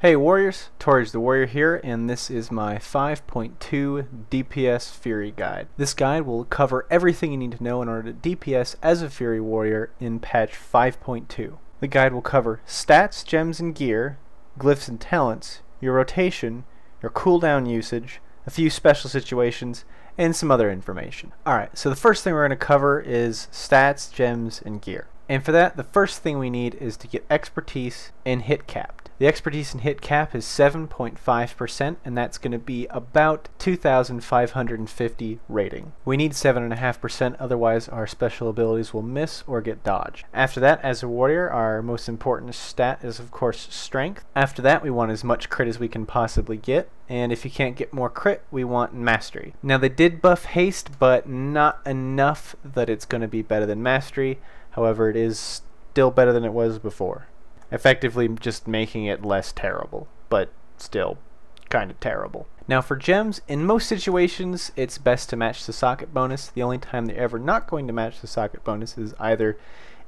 Hey Warriors, Torridge the Warrior here, and this is my 5.2 DPS Fury Guide. This guide will cover everything you need to know in order to DPS as a Fury Warrior in patch 5.2. The guide will cover stats, gems and gear, glyphs and talents, your rotation, your cooldown usage, a few special situations, and some other information. Alright, so the first thing we're going to cover is stats, gems, and gear. And for that, the first thing we need is to get expertise and hit capped. The expertise and hit cap is 7.5%, and that's going to be about 2,550 rating. We need 7.5%, otherwise our special abilities will miss or get dodged. After that, as a warrior, our most important stat is of course strength. After that, we want as much crit as we can possibly get, and if you can't get more crit, we want mastery. Now they did buff haste, but not enough that it's going to be better than mastery. However, it is still better than it was before. Effectively just making it less terrible, but still kind of terrible. Now for gems, in most situations it's best to match the socket bonus. The only time they're ever not going to match the socket bonus is either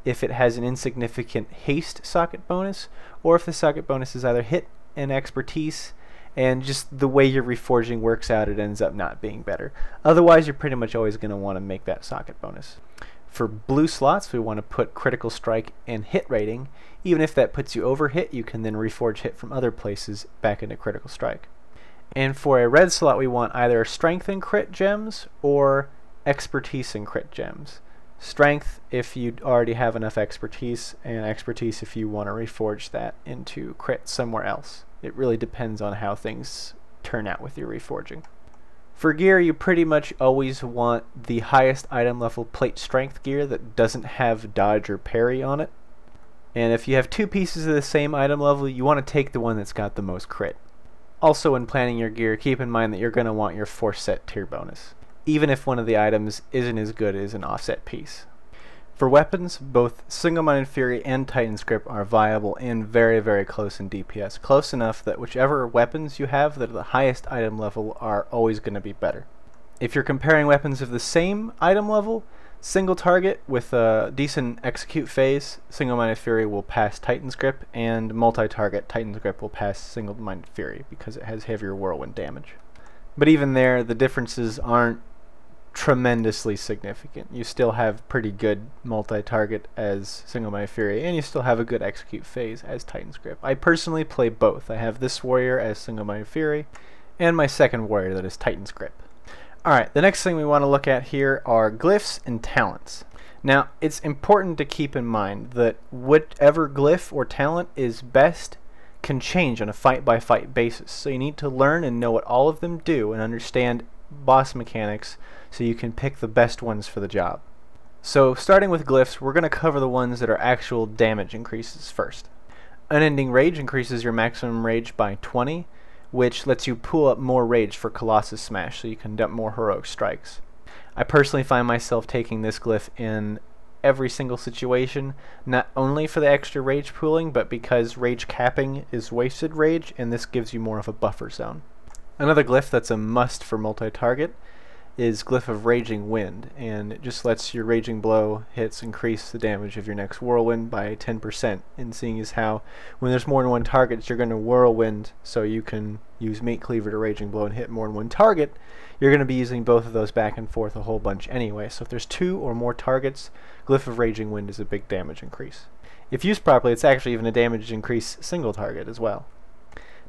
if it has an insignificant haste socket bonus, or if the socket bonus is either hit and expertise, and just the way your reforging works out, it ends up not being better. Otherwise, you're pretty much always going to want to make that socket bonus. For blue slots, we want to put critical strike and hit rating. Even if that puts you over hit, you can then reforge hit from other places back into critical strike. And for a red slot, we want either strength and crit gems or expertise and crit gems. Strength if you already have enough expertise, and expertise if you want to reforge that into crit somewhere else. It really depends on how things turn out with your reforging. For gear, you pretty much always want the highest item level plate strength gear that doesn't have dodge or parry on it. And if you have two pieces of the same item level, you want to take the one that's got the most crit. Also, when planning your gear, keep in mind that you're going to want your force set tier bonus, even if one of the items isn't as good as an offset piece. For weapons, both Single-Minded Fury and Titan's Grip are viable and very, very close in DPS. Close enough that whichever weapons you have that are the highest item level are always going to be better. If you're comparing weapons of the same item level, single target with a decent execute phase, Single-Minded Fury will pass Titan's Grip, and multi-target, Titan's Grip will pass Single-Minded Fury because it has heavier whirlwind damage. But even there, the differences aren't tremendously significant. You still have pretty good multi-target as Single-Minded Fury, and you still have a good execute phase as Titan's Grip. I personally play both. I have this warrior as Single-Minded Fury, and my second warrior that is Titan's Grip. Alright, the next thing we want to look at here are glyphs and talents. Now, it's important to keep in mind that whatever glyph or talent is best can change on a fight-by-fight basis, so you need to learn and know what all of them do and understand boss mechanics so you can pick the best ones for the job. So starting with glyphs, we're going to cover the ones that are actual damage increases first. Unending Rage increases your maximum rage by 20, which lets you pull up more rage for Colossus Smash so you can dump more heroic strikes. I personally find myself taking this glyph in every single situation, not only for the extra rage pooling, but because rage capping is wasted rage, and this gives you more of a buffer zone. Another glyph that's a must for multi-target is Glyph of Raging Wind, and it just lets your Raging Blow hits increase the damage of your next Whirlwind by 10%, and seeing as how when there's more than one target, you're going to Whirlwind, so you can use Meat Cleaver to Raging Blow and hit more than one target, you're going to be using both of those back and forth a whole bunch anyway, so if there's two or more targets, Glyph of Raging Wind is a big damage increase. If used properly, it's actually even a damage increase single target as well.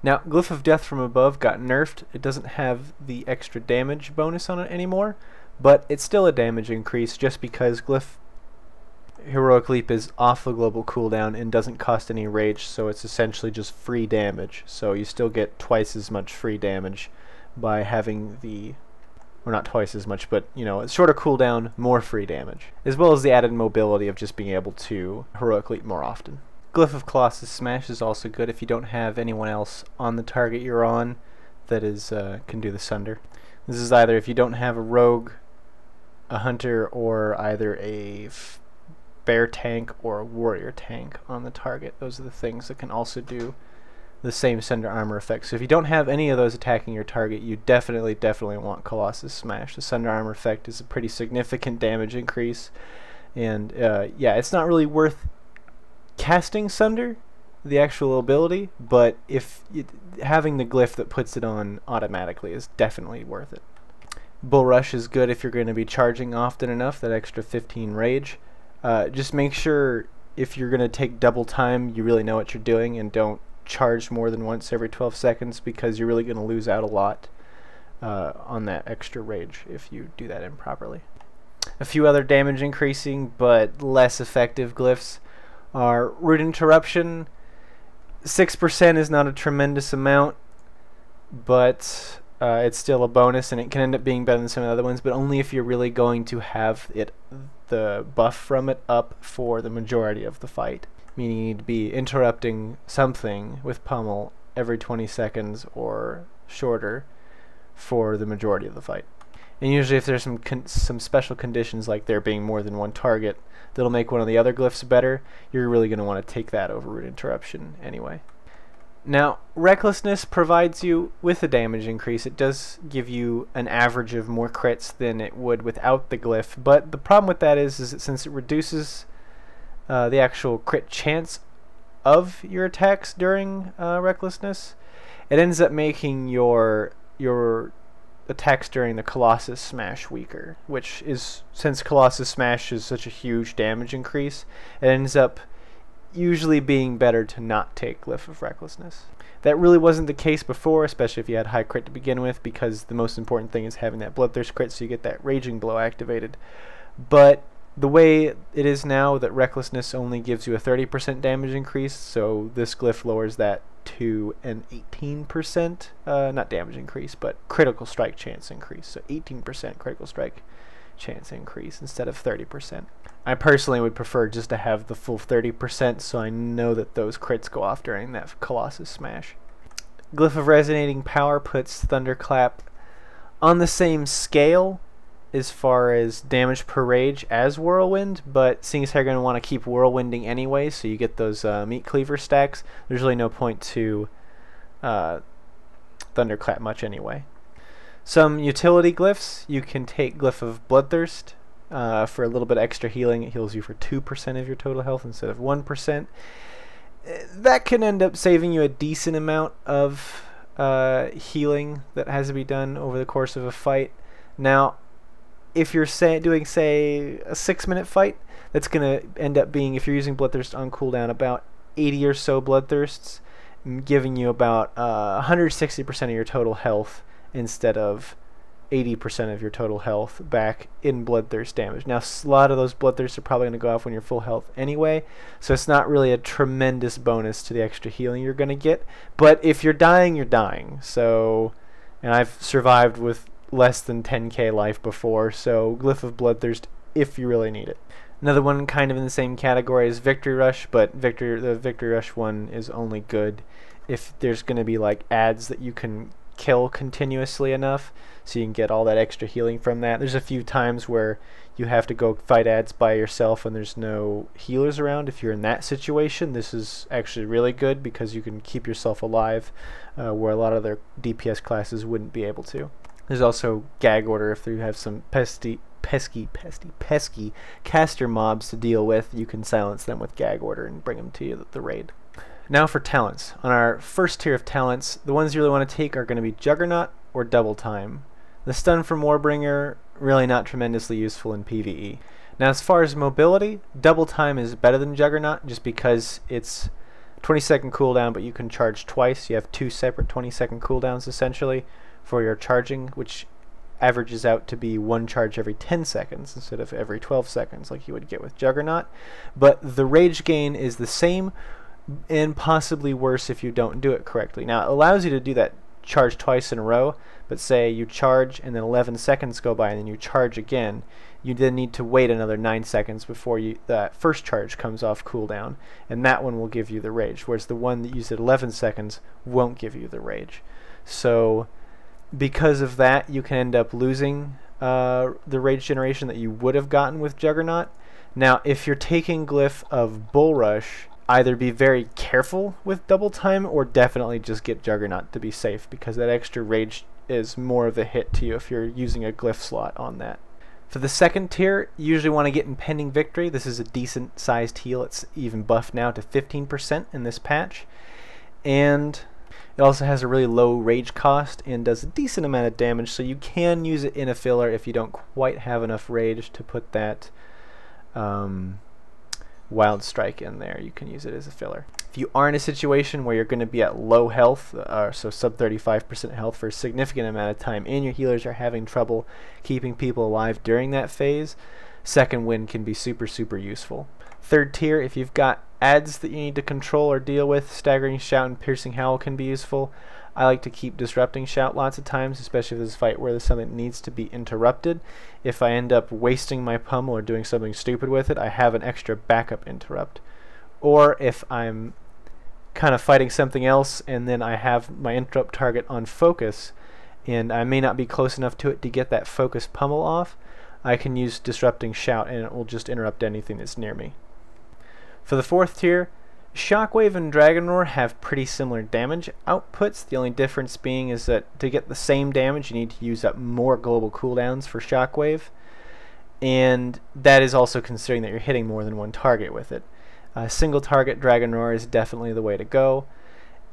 Now, Glyph of Death from Above got nerfed. It doesn't have the extra damage bonus on it anymore, but it's still a damage increase just because Glyph Heroic Leap is off the global cooldown and doesn't cost any rage, so it's essentially just free damage. So you still get twice as much free damage by having the, or not twice as much, but you know, it's shorter cooldown, more free damage, as well as the added mobility of just being able to Heroic Leap more often. Glyph of Colossus Smash is also good if you don't have anyone else on the target you're on that is can do the Sunder. This is either if you don't have a rogue, a hunter, or either a bear tank or a warrior tank on the target. Those are the things that can also do the same Sunder armor effect. So if you don't have any of those attacking your target, you definitely want Colossus Smash. The Sunder armor effect is a pretty significant damage increase, and yeah, it's not really worth casting Sunder the actual ability, but having the glyph that puts it on automatically is definitely worth it. Bull Rush is good if you're going to be charging often enough, that extra 15 rage. Just make sure if you're going to take double time, you really know what you're doing and don't charge more than once every 12 seconds, because you're really going to lose out a lot on that extra rage if you do that improperly. A few other damage increasing but less effective glyphs are Root Interruption. 6% is not a tremendous amount, but it's still a bonus, and it can end up being better than some of the other ones, but only if you're really going to have the buff from it up for the majority of the fight. Meaning you need to be interrupting something with Pummel every 20 seconds or shorter for the majority of the fight. And usually if there's some special conditions, like there being more than one target that'll make one of the other glyphs better, you're really going to want to take that over Root Interruption anyway. Now, Recklessness provides you with a damage increase. It does give you an average of more crits than it would without the glyph, but the problem with that is that since it reduces the actual crit chance of your attacks during Recklessness, it ends up making your attacks during the Colossus Smash weaker, which is, since Colossus Smash is such a huge damage increase, it ends up usually being better to not take Glyph of Recklessness. That really wasn't the case before, especially if you had high crit to begin with, because the most important thing is having that Bloodthirst crit so you get that Raging Blow activated. But the way it is now, that Recklessness only gives you a 30% damage increase, so this glyph lowers that to an 18%, not damage increase, but critical strike chance increase. So 18% critical strike chance increase instead of 30%. I personally would prefer just to have the full 30%, so I know that those crits go off during that Colossus Smash. Glyph of Resonating Power puts Thunderclap on the same scale as far as damage per rage as Whirlwind, but seeing as how you're going to want to keep Whirlwinding anyway, so you get those Meat Cleaver stacks, there's really no point to Thunderclap much anyway. Some utility glyphs, you can take Glyph of Bloodthirst for a little bit extra healing. It heals you for 2% of your total health instead of 1%. That can end up saving you a decent amount of healing that has to be done over the course of a fight. Now, if you're doing, say, a 6-minute fight, that's going to end up being, if you're using Bloodthirst on cooldown, about 80 or so Bloodthirsts, giving you about 160% of your total health instead of 80% of your total health back in Bloodthirst damage. Now, a lot of those Bloodthirsts are probably going to go off when you're full health anyway, so it's not really a tremendous bonus to the extra healing you're going to get. But if you're dying, you're dying. So, and I've survived with less than 10k life before, so Glyph of Bloodthirst if you really need it. Another one kind of in the same category is Victory Rush, but the Victory Rush one is only good if there's going to be like ads that you can kill continuously enough so you can get all that extra healing from that. There's a few times where you have to go fight ads by yourself and there's no healers around. If you're in that situation, this is actually really good because you can keep yourself alive where a lot of other DPS classes wouldn't be able to. There's also Gag Order if you have some pesky caster mobs to deal with. You can silence them with Gag Order and bring them to you the raid. Now for talents. On our first tier of talents, the ones you really want to take are going to be Juggernaut or Double Time. The stun from Warbringer, really not tremendously useful in PvE. Now as far as mobility, Double Time is better than Juggernaut just because it's 20-second cooldown, but you can charge twice. You have two separate 20-second cooldowns essentially for your charging, which averages out to be one charge every 10 seconds instead of every 12 seconds like you would get with Juggernaut. But the rage gain is the same and possibly worse if you don't do it correctly. Now it allows you to do that charge twice in a row, but say you charge and then 11 seconds go by and then you charge again, you then need to wait another 9 seconds before that first charge comes off cooldown, and that one will give you the rage, whereas the one that used at 11 seconds won't give you the rage. So because of that, you can end up losing the rage generation that you would have gotten with Juggernaut. Now if you're taking Glyph of Bull Rush, either be very careful with Double Time or definitely just get Juggernaut to be safe, because that extra rage is more of a hit to you if you're using a glyph slot on that. For the second tier, you usually want to get Impending Victory. This is a decent sized heal. It's even buffed now to 15% in this patch. And it also has a really low rage cost and does a decent amount of damage, so you can use it in a filler if you don't quite have enough rage to put that Wild Strike in there. You can use it as a filler. If you are in a situation where you're going to be at low health, so sub 35% health for a significant amount of time, and your healers are having trouble keeping people alive during that phase, Second Wind can be super useful. Third tier, if you've got adds that you need to control or deal with, Staggering Shout and Piercing Howl can be useful. I like to keep Disrupting Shout lots of times, especially if there's a fight where there's something that needs to be interrupted. If I end up wasting my pummel or doing something stupid with it, I have an extra backup interrupt. Or if I'm kind of fighting something else and then I have my interrupt target on focus and I may not be close enough to it to get that focus pummel off, I can use Disrupting Shout and it will just interrupt anything that's near me. For the fourth tier, Shockwave and Dragon Roar have pretty similar damage outputs. The only difference being is that to get the same damage you need to use up more global cooldowns for Shockwave, and that is also considering that you're hitting more than one target with it. Single target Dragon Roar is definitely the way to go.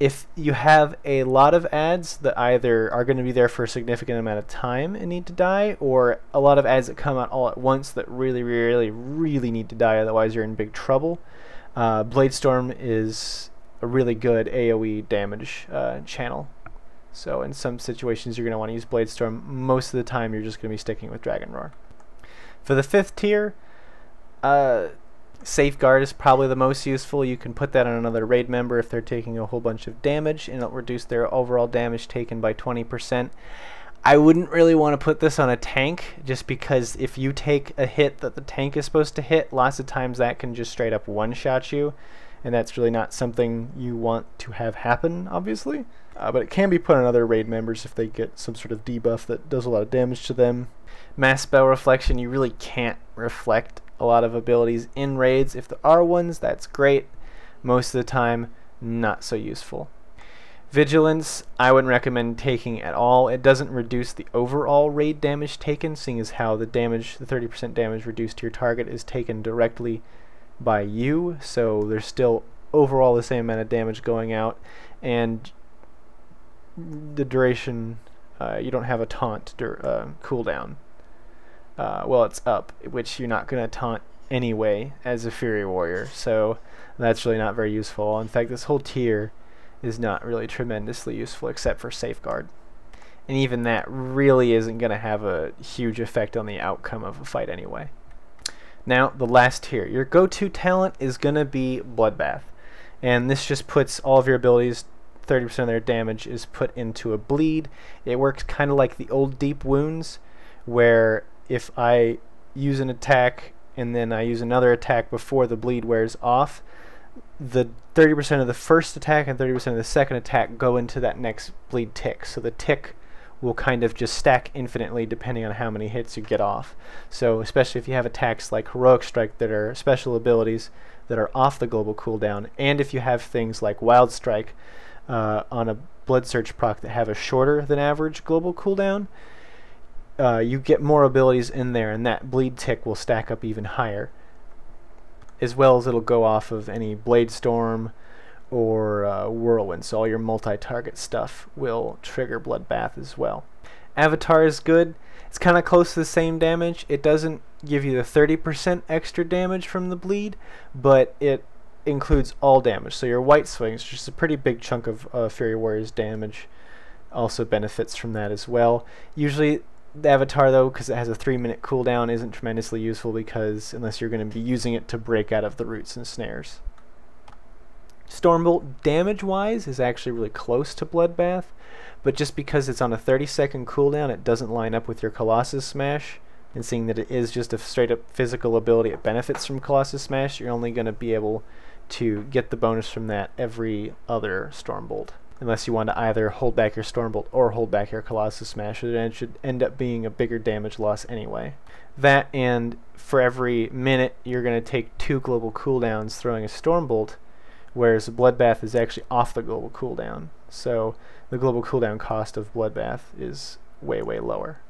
If you have a lot of adds that either are going to be there for a significant amount of time and need to die, or a lot of adds that come out all at once that really need to die, otherwise you're in big trouble, Bladestorm is a really good AoE damage channel. So in some situations you're going to want to use Bladestorm. Most of the time you're just going to be sticking with Dragon Roar. For the fifth tier, Safeguard is probably the most useful. You can put that on another raid member if they're taking a whole bunch of damage, and it'll reduce their overall damage taken by 20%. I wouldn't really want to put this on a tank, just because if you take a hit that the tank is supposed to hit, lots of times that can just straight up one-shot you, and that's really not something you want to have happen, obviously. But it can be put on other raid members if they get some sort of debuff that does a lot of damage to them. Mass Spell Reflection, you really can't reflect a lot of abilities in raids. If there are ones, that's great. Most of the time, not so useful. Vigilance, I wouldn't recommend taking at all. It doesn't reduce the overall raid damage taken, seeing as how the damage, the 30% damage reduced to your target is taken directly by you, so there's still overall the same amount of damage going out, and the duration, you don't have a taunt cooldown. Well, it's up, which you're not going to taunt anyway as a Fury Warrior, so that's really not very useful. In fact, this whole tier is not really tremendously useful except for Safeguard. And even that really isn't going to have a huge effect on the outcome of a fight anyway. Now, the last tier. Your go-to talent is going to be Bloodbath. And this just puts all of your abilities, 30% of their damage is put into a bleed. It works kind of like the old Deep Wounds, where if I use an attack and then I use another attack before the bleed wears off, the 30% of the first attack and 30% of the second attack go into that next bleed tick. So the tick will kind of just stack infinitely depending on how many hits you get off. So especially if you have attacks like Heroic Strike that are special abilities that are off the global cooldown, and if you have things like Wild Strike on a Blood Surge proc that have a shorter than average global cooldown, you get more abilities in there, and that bleed tick will stack up even higher, as well as it'll go off of any Blade Storm or Whirlwind, so all your multi-target stuff will trigger Bloodbath as well. Avatar is good. It's kind of close to the same damage. It doesn't give you the 30% extra damage from the bleed, but it includes all damage. So your White Swings, which is a pretty big chunk of Fury Warrior's damage, also benefits from that as well. Usually the Avatar, though, because it has a 3-minute cooldown, isn't tremendously useful, because unless you're going to be using it to break out of the roots and snares. Stormbolt, damage-wise, is actually really close to Bloodbath, but just because it's on a 30-second cooldown, it doesn't line up with your Colossus Smash, and seeing that it is just a straight-up physical ability, it benefits from Colossus Smash. You're only going to be able to get the bonus from that every other Stormbolt, unless you want to either hold back your Stormbolt or hold back your Colossus Smash, and it should end up being a bigger damage loss anyway. That, and for every minute you're going to take 2 global cooldowns throwing a Stormbolt, whereas Bloodbath is actually off the global cooldown, so the global cooldown cost of Bloodbath is way lower.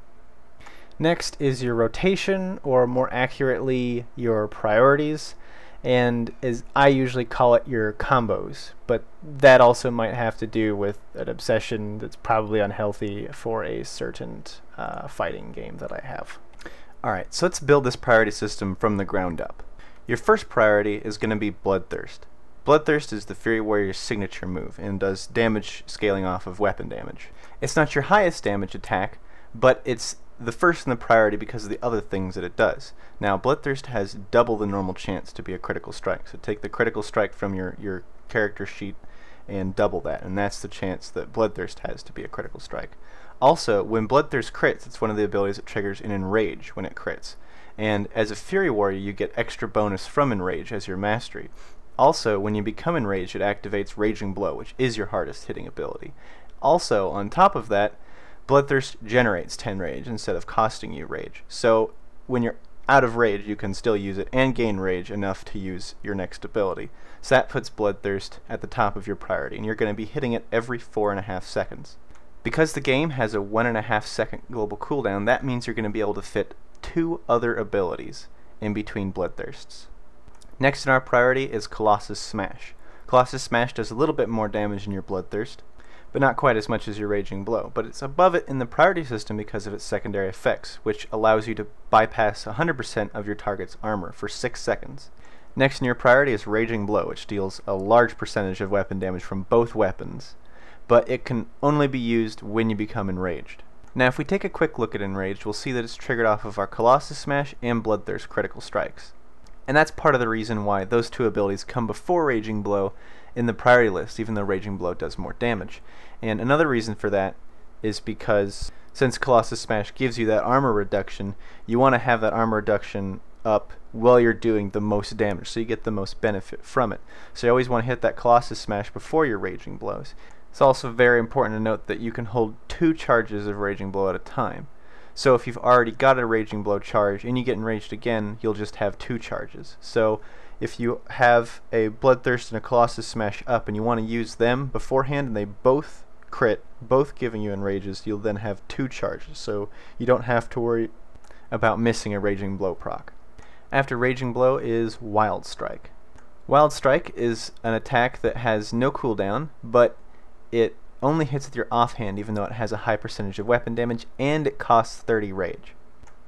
Next is your rotation, or more accurately, your priorities, and as I usually call it, your combos, but that also might have to do with an obsession that's probably unhealthy for a certain fighting game that I have. Alright, so let's build this priority system from the ground up. Your first priority is going to be Bloodthirst. Bloodthirst is the Fury Warrior's signature move and does damage scaling off of weapon damage. It's not your highest damage attack, but it's the first in the priority because of the other things that it does. Now, Bloodthirst has double the normal chance to be a critical strike, so take the critical strike from your character sheet and double that, and that's the chance that Bloodthirst has to be a critical strike. Also, when Bloodthirst crits, it's one of the abilities that triggers an Enrage when it crits, and as a Fury Warrior you get extra bonus from Enrage as your mastery. Also, when you become Enraged, it activates Raging Blow, which is your hardest hitting ability. Also, on top of that, Bloodthirst generates 10 rage instead of costing you rage. So when you're out of rage, you can still use it and gain rage enough to use your next ability. So that puts Bloodthirst at the top of your priority, and you're going to be hitting it every 4.5 seconds. Because the game has a 1.5 second global cooldown, that means you're going to be able to fit 2 other abilities in between Bloodthirsts. Next in our priority is Colossus Smash. Colossus Smash does a little bit more damage than your Bloodthirst, but not quite as much as your Raging Blow, but it's above it in the priority system because of its secondary effects, which allows you to bypass 100% of your target's armor for 6 seconds. Next in your priority is Raging Blow, which deals a large percentage of weapon damage from both weapons, but it can only be used when you become enraged. Now if we take a quick look at Enraged, we'll see that it's triggered off of our Colossus Smash and Bloodthirst critical strikes. And that's part of the reason why those two abilities come before Raging Blow in the priority list, even though Raging Blow does more damage. And another reason for that is because since Colossus Smash gives you that armor reduction, you want to have that armor reduction up while you're doing the most damage, so you get the most benefit from it. So you always want to hit that Colossus Smash before your Raging Blows. It's also very important to note that you can hold 2 charges of Raging Blow at a time. So if you've already got a Raging Blow charge and you get enraged again, you'll just have 2 charges. So if you have a Bloodthirst and a Colossus Smash up and you want to use them beforehand and they both crit, both giving you enrages, you'll then have 2 charges, so you don't have to worry about missing a Raging Blow proc. After Raging Blow is Wild Strike. Wild Strike is an attack that has no cooldown, but it only hits with your offhand even though it has a high percentage of weapon damage, and it costs 30 rage.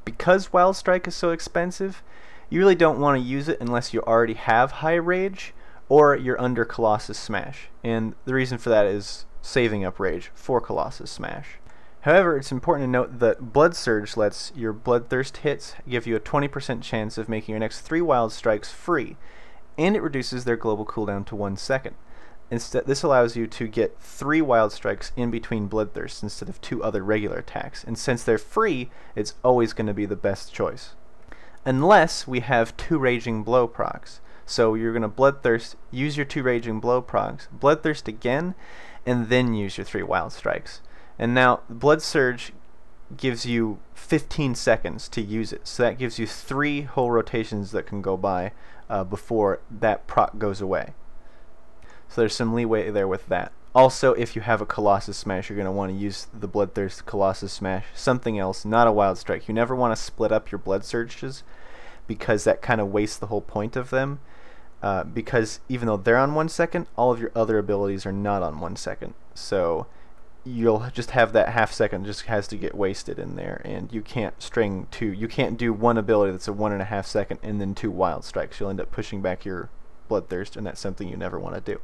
Because Wild Strike is so expensive, you really don't want to use it unless you already have high rage or you're under Colossus Smash, and the reason for that is saving up rage for Colossus Smash. However, it's important to note that Blood Surge lets your Bloodthirst hits give you a 20% chance of making your next 3 Wild Strikes free, and it reduces their global cooldown to 1 second. Instead, this allows you to get 3 Wild Strikes in between Bloodthirsts instead of 2 other regular attacks, and since they're free, it's always going to be the best choice. Unless we have 2 Raging Blow procs. So you're going to Bloodthirst, use your 2 Raging Blow procs, Bloodthirst again, and then use your 3 Wild Strikes. And now Blood Surge gives you 15 seconds to use it, so that gives you 3 whole rotations that can go by before that proc goes away. So there's some leeway there with that. Also, if you have a Colossus Smash, you're going to want to use the Bloodthirst Colossus Smash, something else, not a Wild Strike. You never want to split up your Blood Surges because that kind of wastes the whole point of them. Because even though they're on 1 second, all of your other abilities are not on 1 second. So you'll just have that half second just has to get wasted in there, and you can't string 2. You can't do one ability that's a 1.5 second and then 2 Wild Strikes. You'll end up pushing back your Bloodthirst, and that's something you never want to do.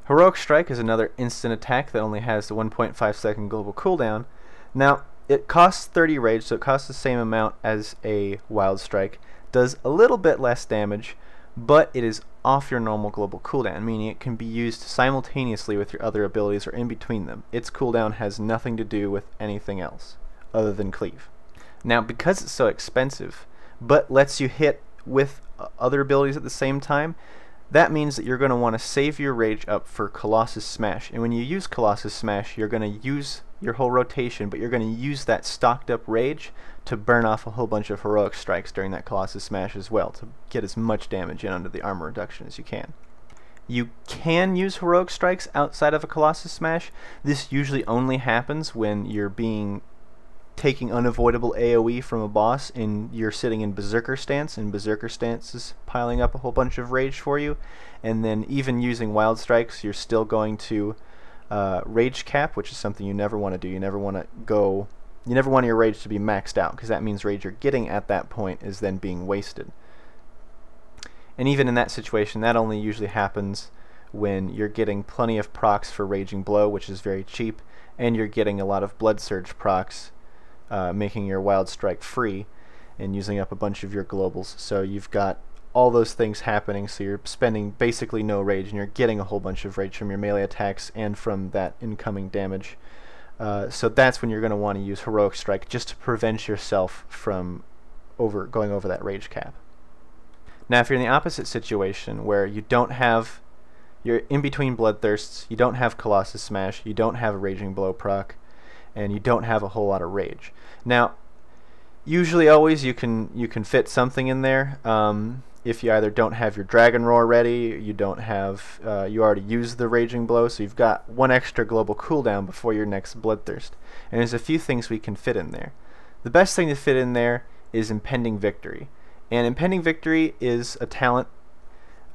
Heroic Strike is another instant attack that only has the 1.5 second global cooldown. Now, it costs 30 rage, so it costs the same amount as a Wild Strike, does a little bit less damage, but it is off your normal global cooldown, meaning it can be used simultaneously with your other abilities or in between them. Its cooldown has nothing to do with anything else other than cleave. Now, because it's so expensive, but lets you hit with other abilities at the same time, that means that you're going to want to save your rage up for Colossus Smash. And when you use Colossus Smash, you're going to use your whole rotation, but you're going to use that stocked up rage to burn off a whole bunch of Heroic Strikes during that Colossus Smash as well, to get as much damage in under the armor reduction as you can. You can use Heroic Strikes outside of a Colossus Smash. This usually only happens when you're being taking unavoidable AoE from a boss and you're sitting in Berserker stance, and Berserker stance is piling up a whole bunch of rage for you, and then even using Wild Strikes, you're still going to rage cap, which is something you never want to do. You never want your rage to be maxed out, because that means rage you're getting at that point is then being wasted. And even in that situation, that only usually happens when you're getting plenty of procs for Raging Blow, which is very cheap, and you're getting a lot of Blood Surge procs, making your Wild Strike free and using up a bunch of your globals. So you've got all those things happening, so you're spending basically no rage, and you're getting a whole bunch of rage from your melee attacks and from that incoming damage. So that's when you're going to want to use Heroic Strike, just to prevent yourself from going over that rage cap. Now if you're in the opposite situation, where you're in between Bloodthirsts, you don't have Colossus Smash, you don't have a Raging Blow proc, and you don't have a whole lot of rage. Now usually always you can fit something in there. If you either don't have your Dragon Roar ready, you don't have you already used the Raging Blow, so you've got one extra global cooldown before your next Bloodthirst. And there's a few things we can fit in there. The best thing to fit in there is Impending Victory. And Impending Victory is a talent.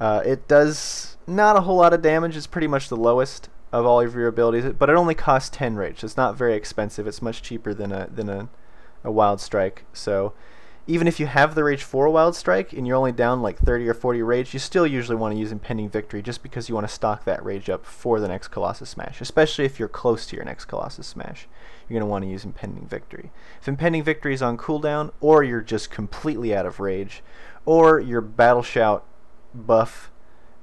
It does not a whole lot of damage. It's pretty much the lowest of all of your abilities, but it only costs 10 rage, so it's not very expensive. It's much cheaper than a Wild Strike. So even if you have the rage for a Wild Strike and you're only down like 30 or 40 rage, you still usually want to use Impending Victory, just because you want to stock that rage up for the next Colossus Smash, especially if you're close to your next Colossus Smash. You're going to want to use Impending Victory. If Impending Victory is on cooldown, or you're just completely out of rage, or your Battle Shout buff,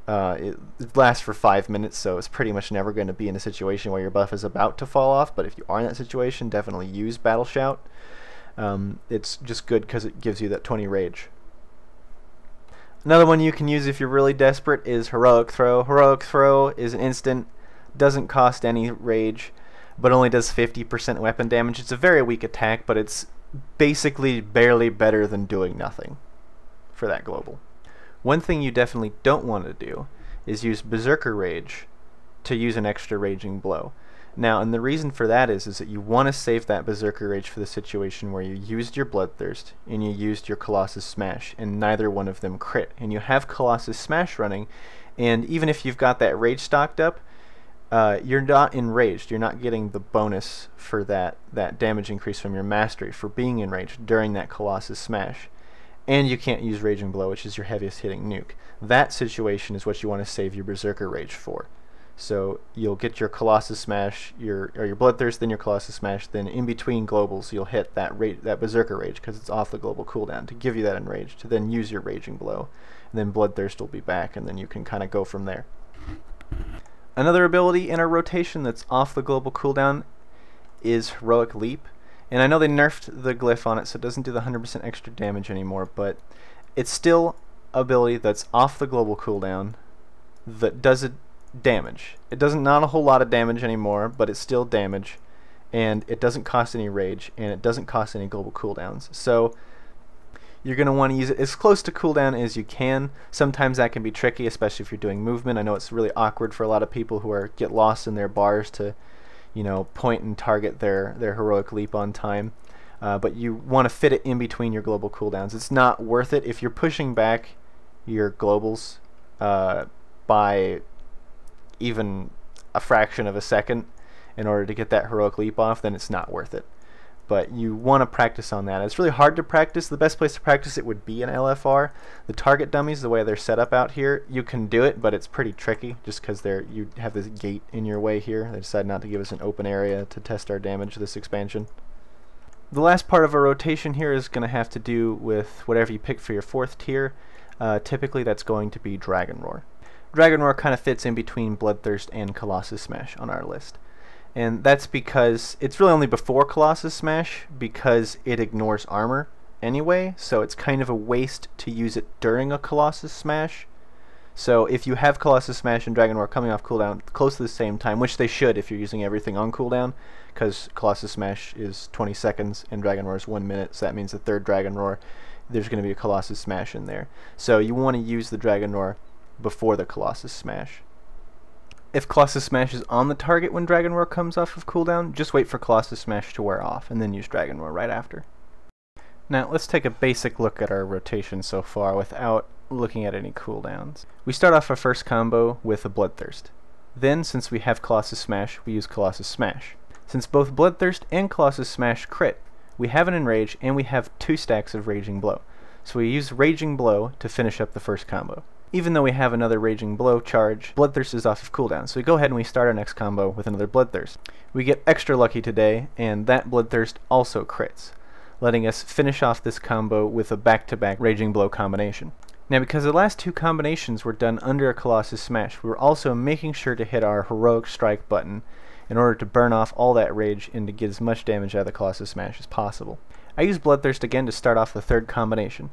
it lasts for 5 minutes, so it's pretty much never going to be in a situation where your buff is about to fall off, but if you are in that situation, definitely use Battle Shout. It's just good because it gives you that 20 rage. Another one you can use if you're really desperate is Heroic Throw. Heroic Throw is an instant, doesn't cost any rage, but only does 50% weapon damage. It's a very weak attack, but it's basically barely better than doing nothing for that global. One thing you definitely don't want to do is use Berserker Rage to use an extra Raging Blow. Now, and the reason for that is that you want to save that Berserker Rage for the situation where you used your Bloodthirst and you used your Colossus Smash, and neither one of them crit. And you have Colossus Smash running, and even if you've got that rage stocked up, you're not enraged. You're not getting the bonus for that damage increase from your Mastery for being enraged during that Colossus Smash. And you can't use Raging Blow, which is your heaviest hitting nuke. That situation is what you want to save your Berserker Rage for. So you'll get your Colossus Smash, your Bloodthirst, then your Colossus Smash, then in between globals you'll hit that Berserker Rage, because it's off the global cooldown, to give you that enrage, to then use your Raging Blow. And then Bloodthirst will be back, and then you can kind of go from there. Another ability in our rotation that's off the global cooldown is Heroic Leap. And I know they nerfed the glyph on it, so it doesn't do the 100% extra damage anymore, but it's still an ability that's off the global cooldown that does damage. It doesn't not a whole lot of damage anymore, but it's still damage, and it doesn't cost any rage, and it doesn't cost any global cooldowns. So you're going to want to use it as close to cooldown as you can. Sometimes that can be tricky, especially if you're doing movement. I know it's really awkward for a lot of people who get lost in their bars to, you know, point and target their Heroic Leap on time. But you want to fit it in between your global cooldowns. It's not worth it if you're pushing back your globals by even a fraction of a second in order to get that Heroic Leap off, then it's not worth it. But you want to practice on that. It's really hard to practice. The best place to practice it would be in LFR. The target dummies, the way they're set up out here, you can do it, but it's pretty tricky just because you have this gate in your way here. They decided not to give us an open area to test our damage this expansion. The last part of our rotation here is going to have to do with whatever you pick for your 4th tier. Typically that's going to be Dragon Roar. Dragon Roar kind of fits in between Bloodthirst and Colossus Smash on our list. And that's because it's really only before Colossus Smash, because it ignores armor anyway, so it's kind of a waste to use it during a Colossus Smash. So if you have Colossus Smash and Dragon Roar coming off cooldown close to the same time, which they should if you're using everything on cooldown, because Colossus Smash is 20 seconds and Dragon Roar is 1 minute, so that means the 3rd Dragon Roar, there's going to be a Colossus Smash in there. So you want to use the Dragon Roar before the Colossus Smash. If Colossus Smash is on the target when Dragon Roar comes off of cooldown, just wait for Colossus Smash to wear off, and then use Dragon Roar right after. Now, let's take a basic look at our rotation so far without looking at any cooldowns. We start off our first combo with a Bloodthirst. Then, since we have Colossus Smash, we use Colossus Smash. Since both Bloodthirst and Colossus Smash crit, we have an Enrage, and we have 2 stacks of Raging Blow. So we use Raging Blow to finish up the first combo. Even though we have another Raging Blow charge, Bloodthirst is off of cooldown, so we go ahead and we start our next combo with another Bloodthirst. We get extra lucky today, and that Bloodthirst also crits, letting us finish off this combo with a back-to-back Raging Blow combination. Now, because the last 2 combinations were done under a Colossus Smash, we were also making sure to hit our Heroic Strike button in order to burn off all that rage and to get as much damage out of the Colossus Smash as possible. I use Bloodthirst again to start off the 3rd combination.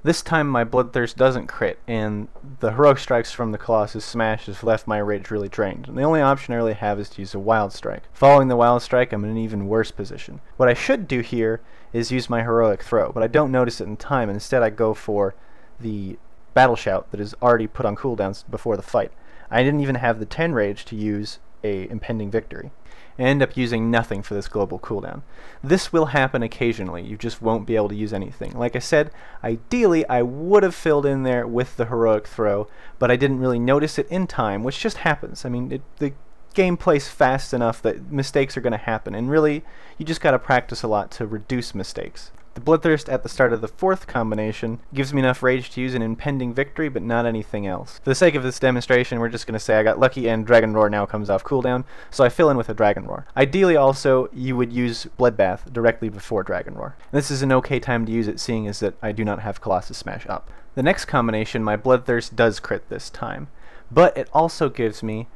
This time my Bloodthirst doesn't crit, and the Heroic Strikes from the Colossus Smash has left my rage really drained, and the only option I really have is to use a Wild Strike. Following the Wild Strike, I'm in an even worse position. What I should do here is use my Heroic Throw, but I don't notice it in time, and instead I go for the Battle Shout that is already put on cooldowns before the fight. I didn't even have the 10 rage to use a Impending Victory, and end up using nothing for this global cooldown. This will happen occasionally, you just won't be able to use anything. Like I said, ideally I would have filled in there with the Heroic Throw, but I didn't really notice it in time, which just happens. I mean, the game plays fast enough that mistakes are going to happen, and really, you just got to practice a lot to reduce mistakes. The Bloodthirst at the start of the 4th combination gives me enough rage to use an Impending Victory, but not anything else. For the sake of this demonstration, we're just going to say I got lucky and Dragon Roar now comes off cooldown, so I fill in with a Dragon Roar. Ideally also, you would use Bloodbath directly before Dragon Roar. This is an okay time to use it, seeing as that I do not have Colossus Smash up. The next combination, my Bloodthirst does crit this time, but it also gives me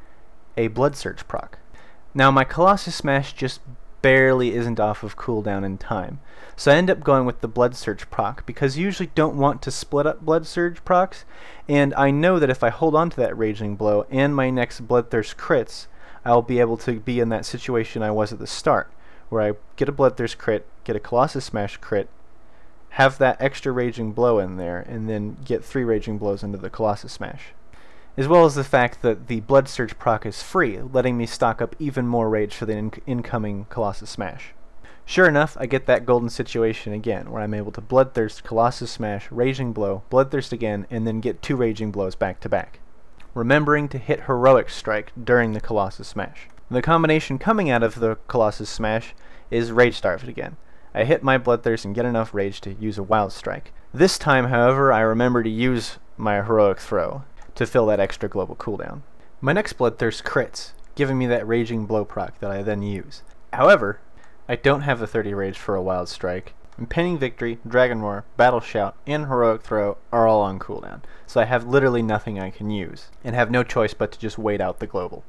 a Blood Surge proc. Now my Colossus Smash just barely isn't off of cooldown in time, so I end up going with the Blood Surge proc because you usually don't want to split up Blood Surge procs, and I know that if I hold on to that Raging Blow and my next Bloodthirst crits, I'll be able to be in that situation I was at the start, where I get a Bloodthirst crit, get a Colossus Smash crit, have that extra Raging Blow in there, and then get 3 Raging Blows into the Colossus Smash. As well as the fact that the Blood Surge proc is free, letting me stock up even more rage for the incoming Colossus Smash. Sure enough, I get that golden situation again, where I'm able to Bloodthirst, Colossus Smash, Raging Blow, Bloodthirst again, and then get 2 Raging Blows back to back. Remembering to hit Heroic Strike during the Colossus Smash. The combination coming out of the Colossus Smash is Rage Starved again. I hit my Bloodthirst and get enough rage to use a Wild Strike. This time, however, I remember to use my Heroic Throw to fill that extra global cooldown. My next Bloodthirst crits, giving me that Raging Blow proc that I then use. However, I don't have the 30 rage for a Wild Strike. Impending Victory, Dragon Roar, Battle Shout, and Heroic Throw are all on cooldown, so I have literally nothing I can use, and have no choice but to just wait out the global.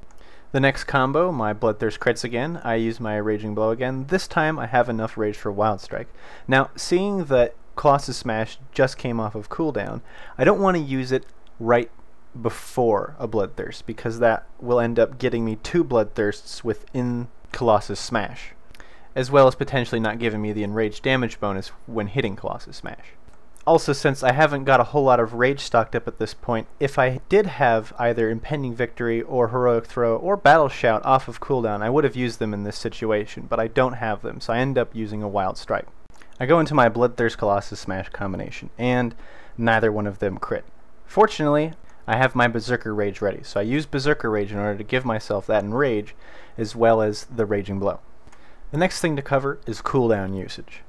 The next combo, my Bloodthirst crits again, I use my Raging Blow again. This time I have enough rage for Wild Strike. Now, seeing that Colossus Smash just came off of cooldown, I don't want to use it right before a Bloodthirst, because that will end up getting me 2 Bloodthirsts within Colossus Smash, as well as potentially not giving me the enraged damage bonus when hitting Colossus Smash. Also, since I haven't got a whole lot of rage stocked up at this point, if I did have either Impending Victory or Heroic Throw or Battle Shout off of cooldown, I would have used them in this situation, but I don't have them, so I end up using a Wild Strike. I go into my Bloodthirst Colossus Smash combination, and neither one of them crit. Fortunately, I have my Berserker Rage ready, so I use Berserker Rage in order to give myself that enrage, as well as the Raging Blow. The next thing to cover is cooldown usage.